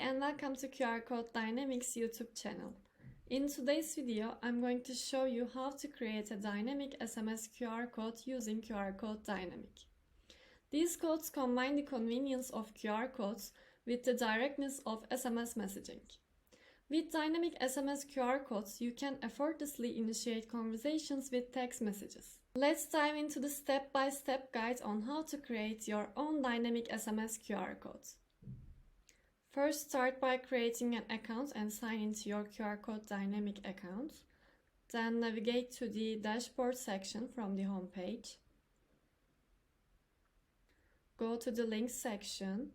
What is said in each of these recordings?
and welcome to QRCodeDynamic's YouTube channel. In today's video, I'm going to show you how to create a dynamic SMS QR code using QRCodeDynamic. These codes combine the convenience of QR codes with the directness of SMS messaging. With dynamic SMS QR codes, you can effortlessly initiate conversations with text messages. Let's dive into the step-by-step guide on how to create your own dynamic SMS QR code. First, start by creating an account and sign into your QRCodeDynamic account. Then navigate to the dashboard section from the home page. Go to the links section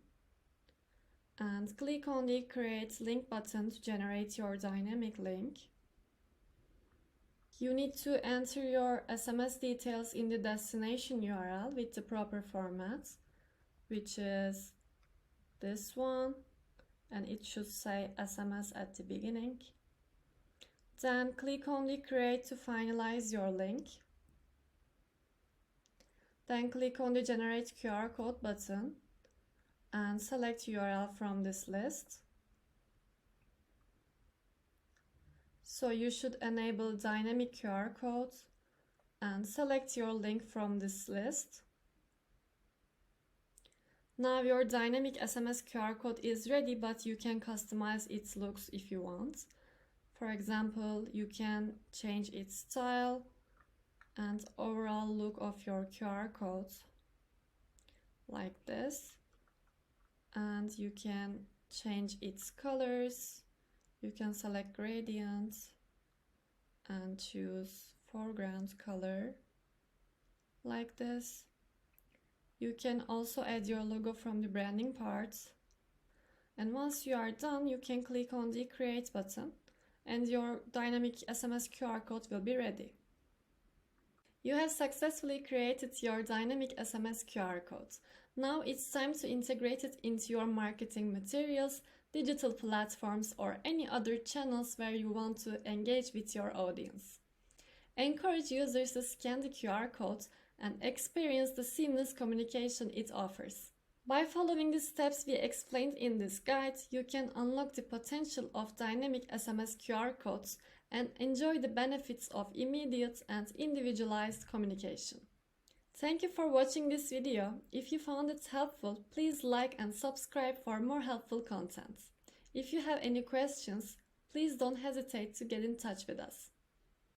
and click on the Create Link button to generate your dynamic link. You need to enter your SMS details in the destination URL with the proper format, which is this one, and it should say SMS at the beginning. Then click on the Create to finalize your link. Then click on the Generate QR Code button and select URL from this list. So you should enable dynamic QR codes and select your link from this list. Now your dynamic SMS QR code is ready, but you can customize its looks if you want. For example, you can change its style and overall look of your QR code like this. And you can change its colors. You can select gradient and choose foreground color like this. You can also add your logo from the branding part. And once you are done, you can click on the Create button and your dynamic SMS QR code will be ready. You have successfully created your dynamic SMS QR code. Now it's time to integrate it into your marketing materials, digital platforms, or any other channels where you want to engage with your audience. Encourage users to scan the QR code and experience the seamless communication it offers. By following the steps we explained in this guide, you can unlock the potential of dynamic SMS QR codes and enjoy the benefits of immediate and individualized communication. Thank you for watching this video. If you found it helpful, please like and subscribe for more helpful content. If you have any questions, please don't hesitate to get in touch with us.